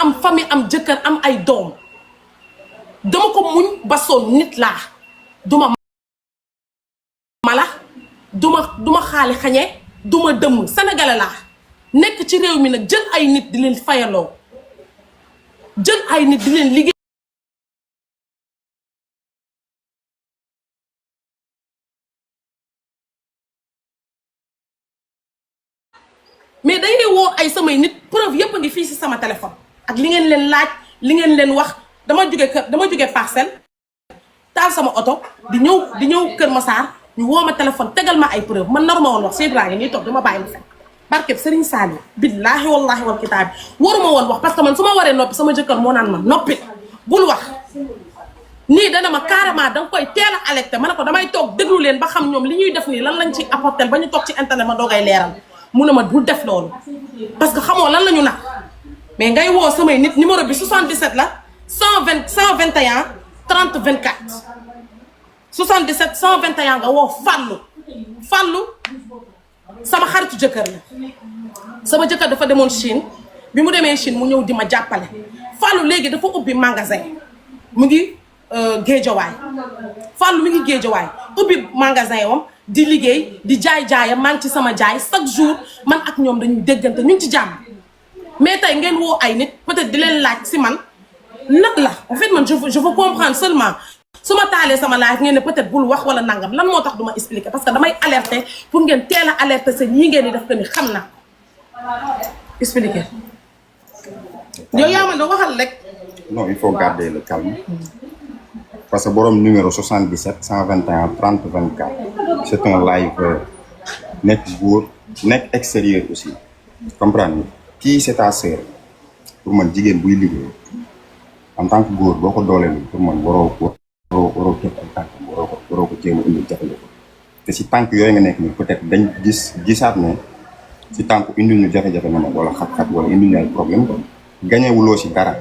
am famille am jëkkër am ay doom dama ko muñ ba sonn nit laa duma mala duma xaali xañe duma dëmm sénégalais laa nekk ci réew mi nag jël ay nit di leen fayaloo jël ay nit di leen liggéey mais dangay woo ay samay nit preuve yëpp a ngi fii si sama téléphone ak li ngeen leen laaj li ngeen leen wax dama jóge parcelle taal sama oto di ñëw Kër Massar ñu woo ma téléphone tegal ma ay preuve man naruma woon wax Cheikh Ibrahima nii toog dama bàyyi ma fekk barkeb Serigne Saliou billaahi wallaahi wal kitaabi waruma woon wax parce que man su ma waree noppi sama jëkkër moo naan ma noppi bul wax nii dana ma carrément danga koy teel a alerté ma ne ko damay toog déglu leen ba xam ñoom li ñuy def nii lan lañ ci apporter ba ñu toog ci internet ma doogay leeral mu ne ma bul def loolu parce que xamoo lan la ñu nag mais ngay woo samay nit numéro bi 77 la 121 30 24 77 121 nga woo Fallou sama xaritu jëkkër la sama jëkkër dafa demoon Chine bi mu demee Chine mu ñëw di ma jàppale Fallou léegi dafa ubbi magasin mu ngi Géejawaay Fallou mi ngi Géejawaay ubbi magasin wam di liggéey di jaayam maa ngi ci sama jaay chaque jour man ak ñoom dañuy déggante ñu ngi ci jàmm mais tey ngeen woo ay nit peut-être di leen laaj si man nag la en fait man je veux comprendre seulement su ma taalee sama live ngeen ne peut-être bul wax wala nangam lan moo tax du ma expliquer parce que damay alerter pour ngeen teel a alerter seen yi ngeen di def que ni xam na expliquer yow yaa ma da waxal rek. non il faut garder le calme parce que borom numéro 77 121 30 24 c'est un live nekk góor nekk extérieur aussi comprendre nga kii c'est ta sœur pour man jigéen buy liggéey en tant que góor boo ko dooleel pour man waroo képp ay tànk waroo ko jéem a indi jafe-jafe te si tànk yooyu nga nekk ni peut-être dañ gisaat ne si tànk indil ñu jafe-jafe na wala xat-xat wala indil ñu ay problème quoi gañewuloo si dara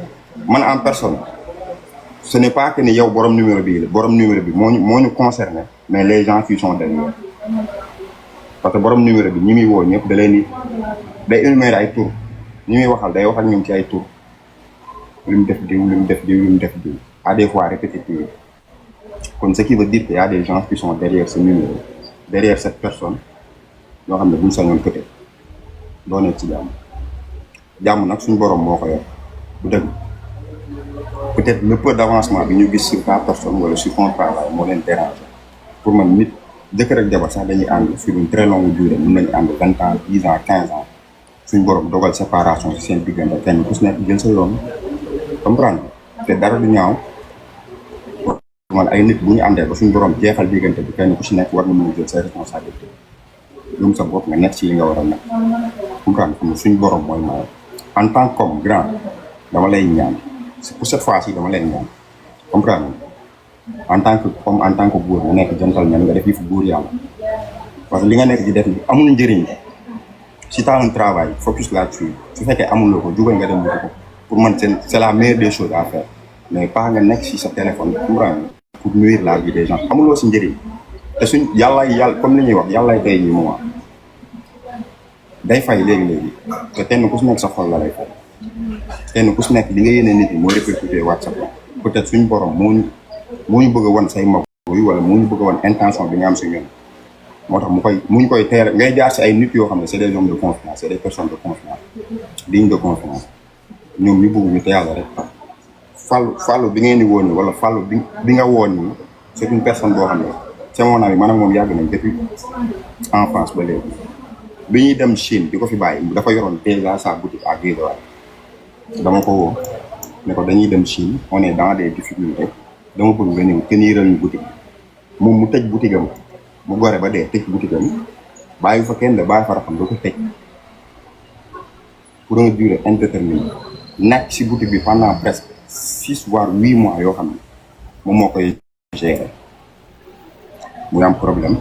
man en personne ce n'est pas que ni yow borom numéro bii la borom numéro bi moo ñu concerné mais les gens qui sont derrière parce que borom numéro bi ñi muy woo ñëpp da leen di day énumérer ay tur ñi muy waxal day wax ak ñoom ci ay tur li mu def diw à des fois répétitif kon ce qui veut dire qu'il y a des gens qui sont derrière ce numéro derrière cette personne ñoo xam ne buñ sañoon peut-être doo nekk ci jàmm nag suñu borom moo ko yor bu dëgg peut-être le peu d'avancement bi ñu gis sur ta personne wala sur ton travail moo leen déranger pour man nit jëkkër ak jabar sax dañuy ànd sur une très longue durée mën nañu ànd 20 ans 10 ans 15 ans suñu borom dogal séparation ci seen diggante kenn ku si nekk jël sa yoon comprendre te dara du ñaaw man ay nit bu ñu àndee ba suñu borom jeexal diggante bi kenn ku si nekk war na mën a jël say responsabilité lum sa bopp nga nekk ci li nga war a nekk comprendre comme suñu borom mooy maye en tant qu'homme grand dama lay ñaan pour cette fois-ci dama lay ñaan comprendre en tant que homme en tant que góor nga nekk gentleman nga def yi fu góor yàlla parce que li nga nekk di def ni amul njëriñ si t'as un travail focus là-dessus su fekkee amuloo ko jugal nga dem wuti ko pour man c'est la meilleure des choses à faire mais pas nga nekk si sa téléphone comprendre pour nuire la vie des gens amuloo si njëriñ te suñ yàlla comme li ñuy wax yàllaay tey ñi moment day fay léegi-léegi te kenn ku si nekk sa xol la lay fay kenn ku si nekk li nga yéene nit ñi mooy répercuté waat sa bopp peut-être suñ borom moo ñu bëgg a wan say mag yi wala moo ñu bëgg a wan intention bi nga am si ñun moo tax mu ñu koy teel ngay jaar si ay nit yoo xam ne c'est des hommes de confiance c'est des personnes de confiance dignes de confiance ñoom ñu bëgg ñu te yàlla rek Fallou bi ngeen di woon nii wala Fallou bi nga woon nii c'est une personne boo xam ne c'est mon ami man ak moom yàgg nañ depuis enfance ba léegi bi ñuy dem Chine di ko fi bàyyi dafa yoroon déjà sa boutique à Guédiawaye dama ko woo ne ko dañuy dem Chine on est dans des difficultés dama bëgg nga ñëw teniral ñu boutique moom mu tëj boutique am mu gore ba dee tëj boutique am bàyyi fa kenn de bàyyi fa raxam da ko tëj pour une durée indéterminée nekk si boutique bi pendant presque 6 voire 8 mois yoo xam ne moom moo koy gérer muy am problème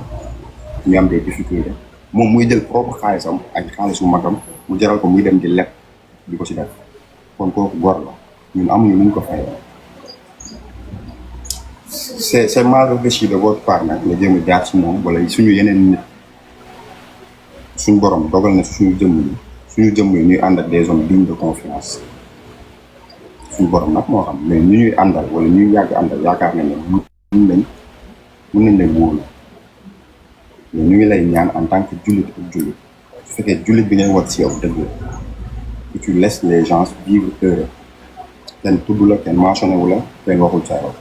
muy am des difficultés moom muy jël propre xaalisam ak xaalisu magam mu jaral ko muy dem di leb di ko si def kon kooku góor la ñun amuñu lu ñu ko fayee c'est mal réfléchi de votre part nag nga jéem a jaar si moom wala suñu yeneen nit suñu borom dogal na suñu jëmm yi ñuy ànd ak des hommes dignes de confiance suñu borom nag moo xam mais ñu ñuy àndal wala ñuy yàgg àndal yaakaar nañ ne mun nañ leen wóolu mais ñu ngi lay ñaan en tant que jullit ak jullit su fekkee jullit bi ngay wat si yow dëgg que tu laisses les gens vivre heureux kenn tudd la kenn mentionné wu la kenn waxul sa yow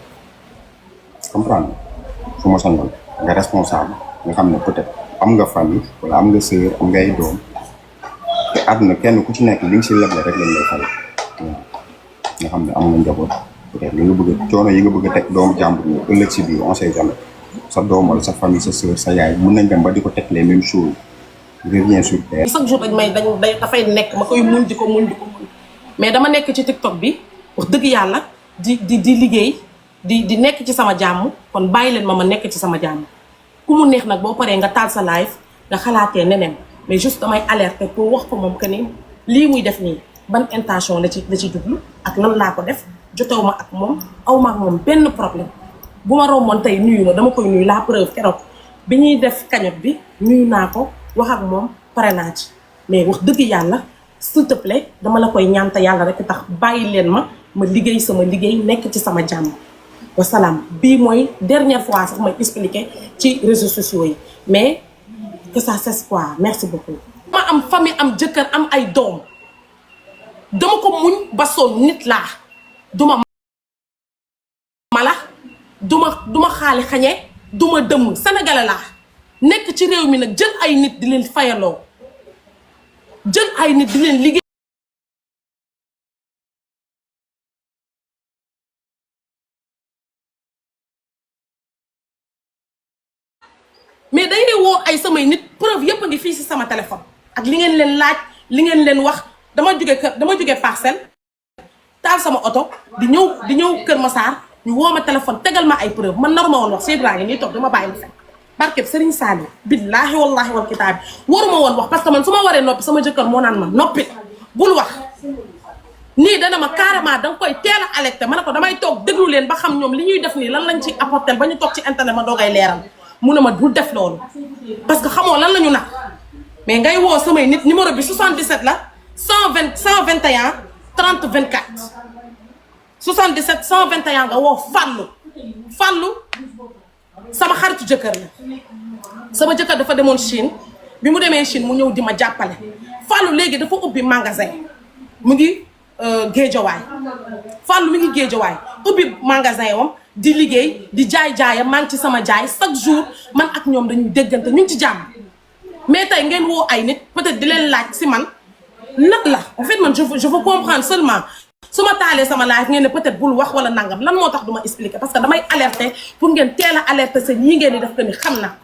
comprendre su ma sañoon nga responsable nga xam ne peut-être am nga famille wala am nga sœur am ngay doom te àdduna kenn ku ci nekk li nga si leble rek lañ lay fay nga xam ne am nga njaboot peut-être li nga bëgg a coono yi nga bëgg a teg doomu jàmbur ñi ëllëg si biir on sait jamais sa doom wala sa famille sa sœur sa yaay mën nañ dem ba di ko teg les mêmes choses revient sur terre. chaque jour dafay nekk ma koy muñ di ko muñ mais dama nekk ci TikTok bi wax dëgg yàlla di liggéey di nekk ci sama jàmm kon bàyyi leen ma nekk ci sama jàmm ku mu neex nag boo paree nga taal sa live nga xalaatee neneen mais juste damay alerter pour wax ko moom que ni lii muy def nii ban intention la ci jublu ak lan laa ko def jotewu ma ak moom aw ma ak moom benn problème bu ma romboon tey nuyu ma dama koy nuyu la preuve keroog bi ñuy def cagnotte bi nuyu naa ko wax ak moom pare naa ci mais wax dëgg yàlla s'il te plaît dama la koy ñaan te yàlla rek tax bàyyi leen ma liggéey sama liggéey nekk ci sama jàmm wasalaam bii mooy dernière fois sax may expliquer ci réseaux sociaux yi mais que ça cesse quoi merci beaucoup. ma am famille am jëkkër am ay doom dama ko muñ ba sonn nit laa duma mala duma xaali xañe duma dëmm sénégalais laa nekk ci réew mi nag jël ay nit di leen fayaloo jël ay nit di leen liggéey mais dañuy woo ay samay nit preuve yëpp a ngi fii si sama téléphone ak li ngeen leen laaj li ngeen leen wax dama jóge parcelle taal sama oto di ñëw Kër Massar ñu woo ma téléphone tegal ma ay preuve man naruma woon wax Seydou ngi nii toog dama bàyyi ma fekk barke Serigne Saliou billaahi wallaahi wal kitaabi waruma woon wax parce que man su ma waree noppi sama jëkkër moo naan ma noppi bul wax nii dana ma carrément danga koy teel a alerté ma ne ko damay toog déglu leen ba xam ñoom li ñuy def nii lan lañ ci apporter ba ñu toog ci internet ma doogay leeral mu ne ma bul def loolu parce que xamoo lan la ñu nag mais ngay woo samay nit numéro bi 77 la 121 30 24 77 121 nga woo Fallou sama xaritu jëkkër la sama jëkkër dafa demoon Chine bi mu demee Chine mu ñëw di ma jàppale Fallou léegi dafa ubbi magasin mu ngi Géejawaay Fallou mi ngi Géejawaay ubbi magasin wam di liggéey di jaayam maa ngi ci sama jaay chaque jour man ak ñoom dañuy déggante ñu ngi ci jàmm mais tey ngeen woo ay nit peut-être di leen laaj si man nag la en fait man je veux comprendre seulement su ma taalee sama live ngeen ne peut-être bul wax wala nangam lan moo tax du ma expliquer parce que damay alerter pour ngeen teel a alerter seen yi ngeen di def que ni xam na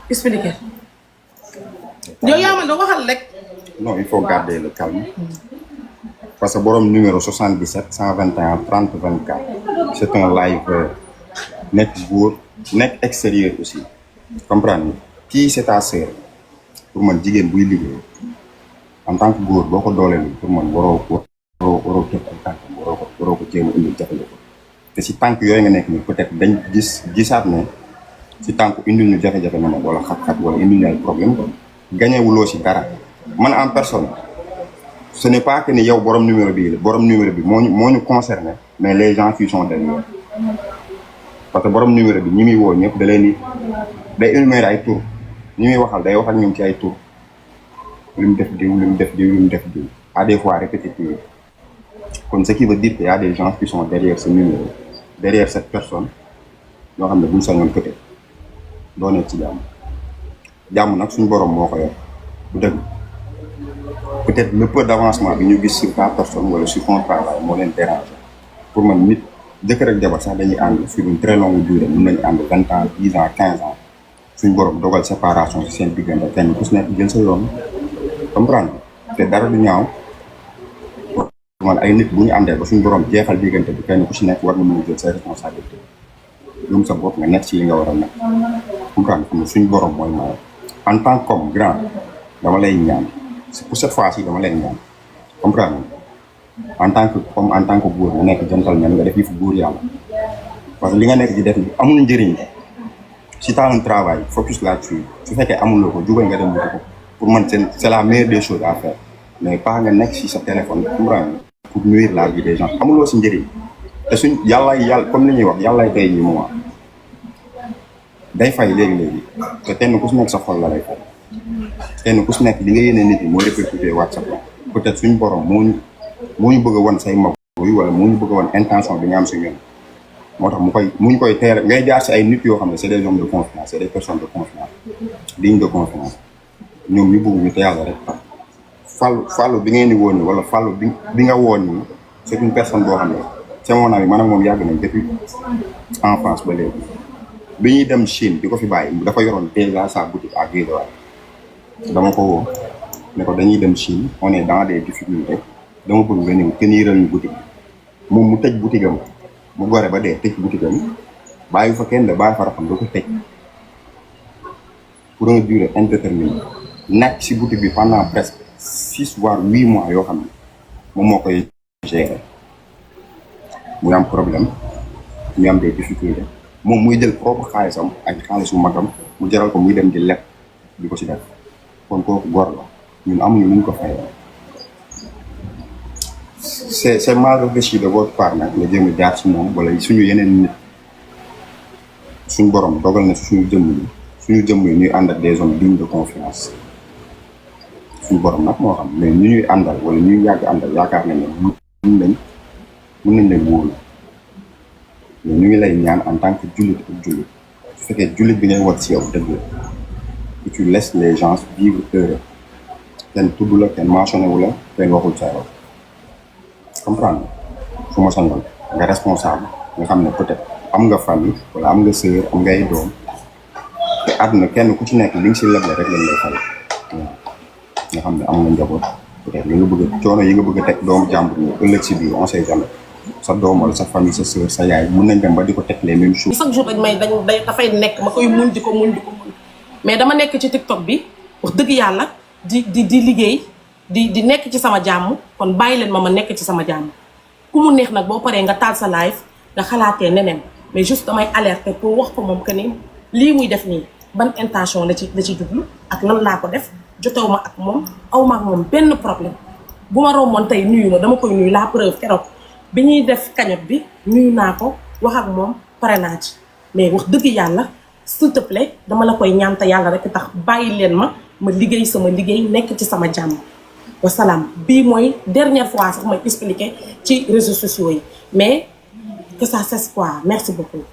expliquer yow yaa ma da waxal rek. non il faut garder le calme parce que borom numéro 77 121 30 24 c'est un live nekk góor nekk extérieur aussi comprendre nga kii c'est ta sœur pour man jigéen buy liggéey en tant que góor boo ko dooleelu pour man waroo teg ay tànk waroo ko jéem a indi jafe-jafe te si tànk yooyu nga nekk ni peut-être dañ gisaat ne si tànk indil ñu jafe-jafe na wala xat-xat wala indil ñu ay problème quoi gañewuloo si dara man en personne ce n'est pas que ni yow borom numéro bii la borom numéro bi moo ñu concerné mais les gens qui sont derrière parce que borom numéro bi ñi muy woo ñëpp da leen di day énumérer ay tur ñi muy waxal day wax ak ñoom ci ay tur lu mu def diw lu mu def diw lu mu def diw à des fois répétitif kon ce qui veut dire qu'il y a des gens qui sont derrière ce numéro derrière cette personne ñoo xam ne buñ sañoon peut-être doo nekk ci jàmm nag suñu borom moo ko yor bu dëgg peut-être le peu d'avancement bi ñu gis sur ta personne wala sur ton travail moo leen déranger pour man nit jëkkër ak jabar sax dañuy ànd sur une très longue durée mën nañu ànd 20 ans 10 ans 15 ans suñu borom dogal séparation ci seen diggante kenn ku si nekk jël sa yoon comprendre te dara du ñaaw man ay nit bu ñu àndee ba suñu borom jeexal diggante bi kenn ku si nekk war nga mën a jël say responsabilité lum sa bopp nga nekk ci li nga war a nekk comprendre comme suñu borom mooy maye en tant qu'homme grand dama lay ñaan c'est pour cette fois-ci dama lay ñaan comprendre en tant que comme en tant que góor nga nekk gentleman nga def yi fu góor yàlla parce que li nga nekk di def ni amul njëriñ si t'as un travail focus là-dessus su fekkee amuloo ko jugal nga dem wuti ko pour man c'est la meilleure des choses à faire mais pas nga nekk si sa téléphone comprendre pour nuire la vie des gens amuloo si njëriñ te suñ yàlla comme li ñuy wax yàllaay tey ñi moment day fay léegi-léegi te kenn ku si nekk sa xol la lay fay kenn ku si nekk li nga yéene nit ñi mooy répercuté waat sa bopp peut-être suñ borom moo ñu bëgg a wan say mag yi wala moo ñu bëgg a wan intention bi nga am si ñun moo tax mu ñu koy teel ngay jaar si ay nit yoo xam ne c'est des hommes de confiance c'est des personnes de confiance dignes de confiance ñoom ñu bëgg ñu te yàlla rek Fallou bi ngeen di woon nii wala Fallou bi nga woon nii c'est une personne boo xam ne c'est mon ami man ak moom yàgg nañ depuis enfance ba léegi bi ñuy dem Chine di ko fi bàyyi dafa yoroon déjà sa boutique à Guédiawaye dama ko woo ne ko dañuy dem Chine on est dans des difficultés dama bëgg nga ñëw teniral ñu boutique moom mu tëj boutique am mu gore ba dee tëj boutique am bàyyi fa kenn de bàyyi fa raxam da ko tëj pour une durée indéterminée nekk si boutique bi pendant presque 6 voire 8 mois yoo xam ne moom moo koy gérer muy am problème muy am des difficultés moom muy jël propre xaalisam ak xaalisu magam mu jaral ko muy dem di leb di ko si def kon kooku góor la ñun amuñu lu ñu ko fayee c'est mal réfléchi de votre part nag nga jéem a jaar si moom wala suñu yeneen nit suñu borom dogal na suñu jëmm yi ñuy ànd ak des hommes dignes de confiance suñu borom nag moo xam mais ñu ñuy àndal wala ñuy yàgg àndal yaakaar nañ ne mën nañ leen wóolu mais ñu ngi lay ñaan en tant que jullit ak jullit su fekkee jullit bi ngay wat si yow dëgg la tu laisses les gens vivre heureux kenn tudd la kenn mentionné wu la kenn waxul sa yow comprendre fu ma sonal nga responsable nga xam ne peut-être am nga famille wala am nga sœur am ngay doom te àdduna kenn ku ci nekk li nga si leble rek lañ lay fay nga xam ne am nga njaboot peut-être li nga bëgg a coono yi nga bëgg a teg doomu jàmbur ñi ëllëg si biir on sait jamais sa doom wala sa famille sa sœur sa yaay mën nañ dem ba di ko teg les mêmes choses. chaque jour dafay nekk ma koy muñ di ko muñ mais dama nekk ci TikTok bi wax dëgg yàlla di liggéey di nekk ci sama jàmm kon bàyyi leen ma nekk ci sama jàmm ku mu neex nag boo paree nga taal sa live nga xalaatee neneen mais juste damay alerter pour wax ko moom que ni lii muy def nii ban intention la ci jublu ak lan laa ko def jotewu ma ak moom aw ma ak moom benn problème bu ma romboon tey nuyu ma dama koy nuyu la preuve keroog bi ñuy def cagnotte bi nuyu naa ko wax ak moom pare naa ci mais wax dëgg yàlla s'il te plaît dama la koy ñaan te yàlla rek tax bàyyi leen ma liggéey sama liggéey nekk ci sama jàmm wasalaam bii mooy dernière fois sax may expliquer ci réseaux sociaux yi mais que ça cesse quoi merci beaucoup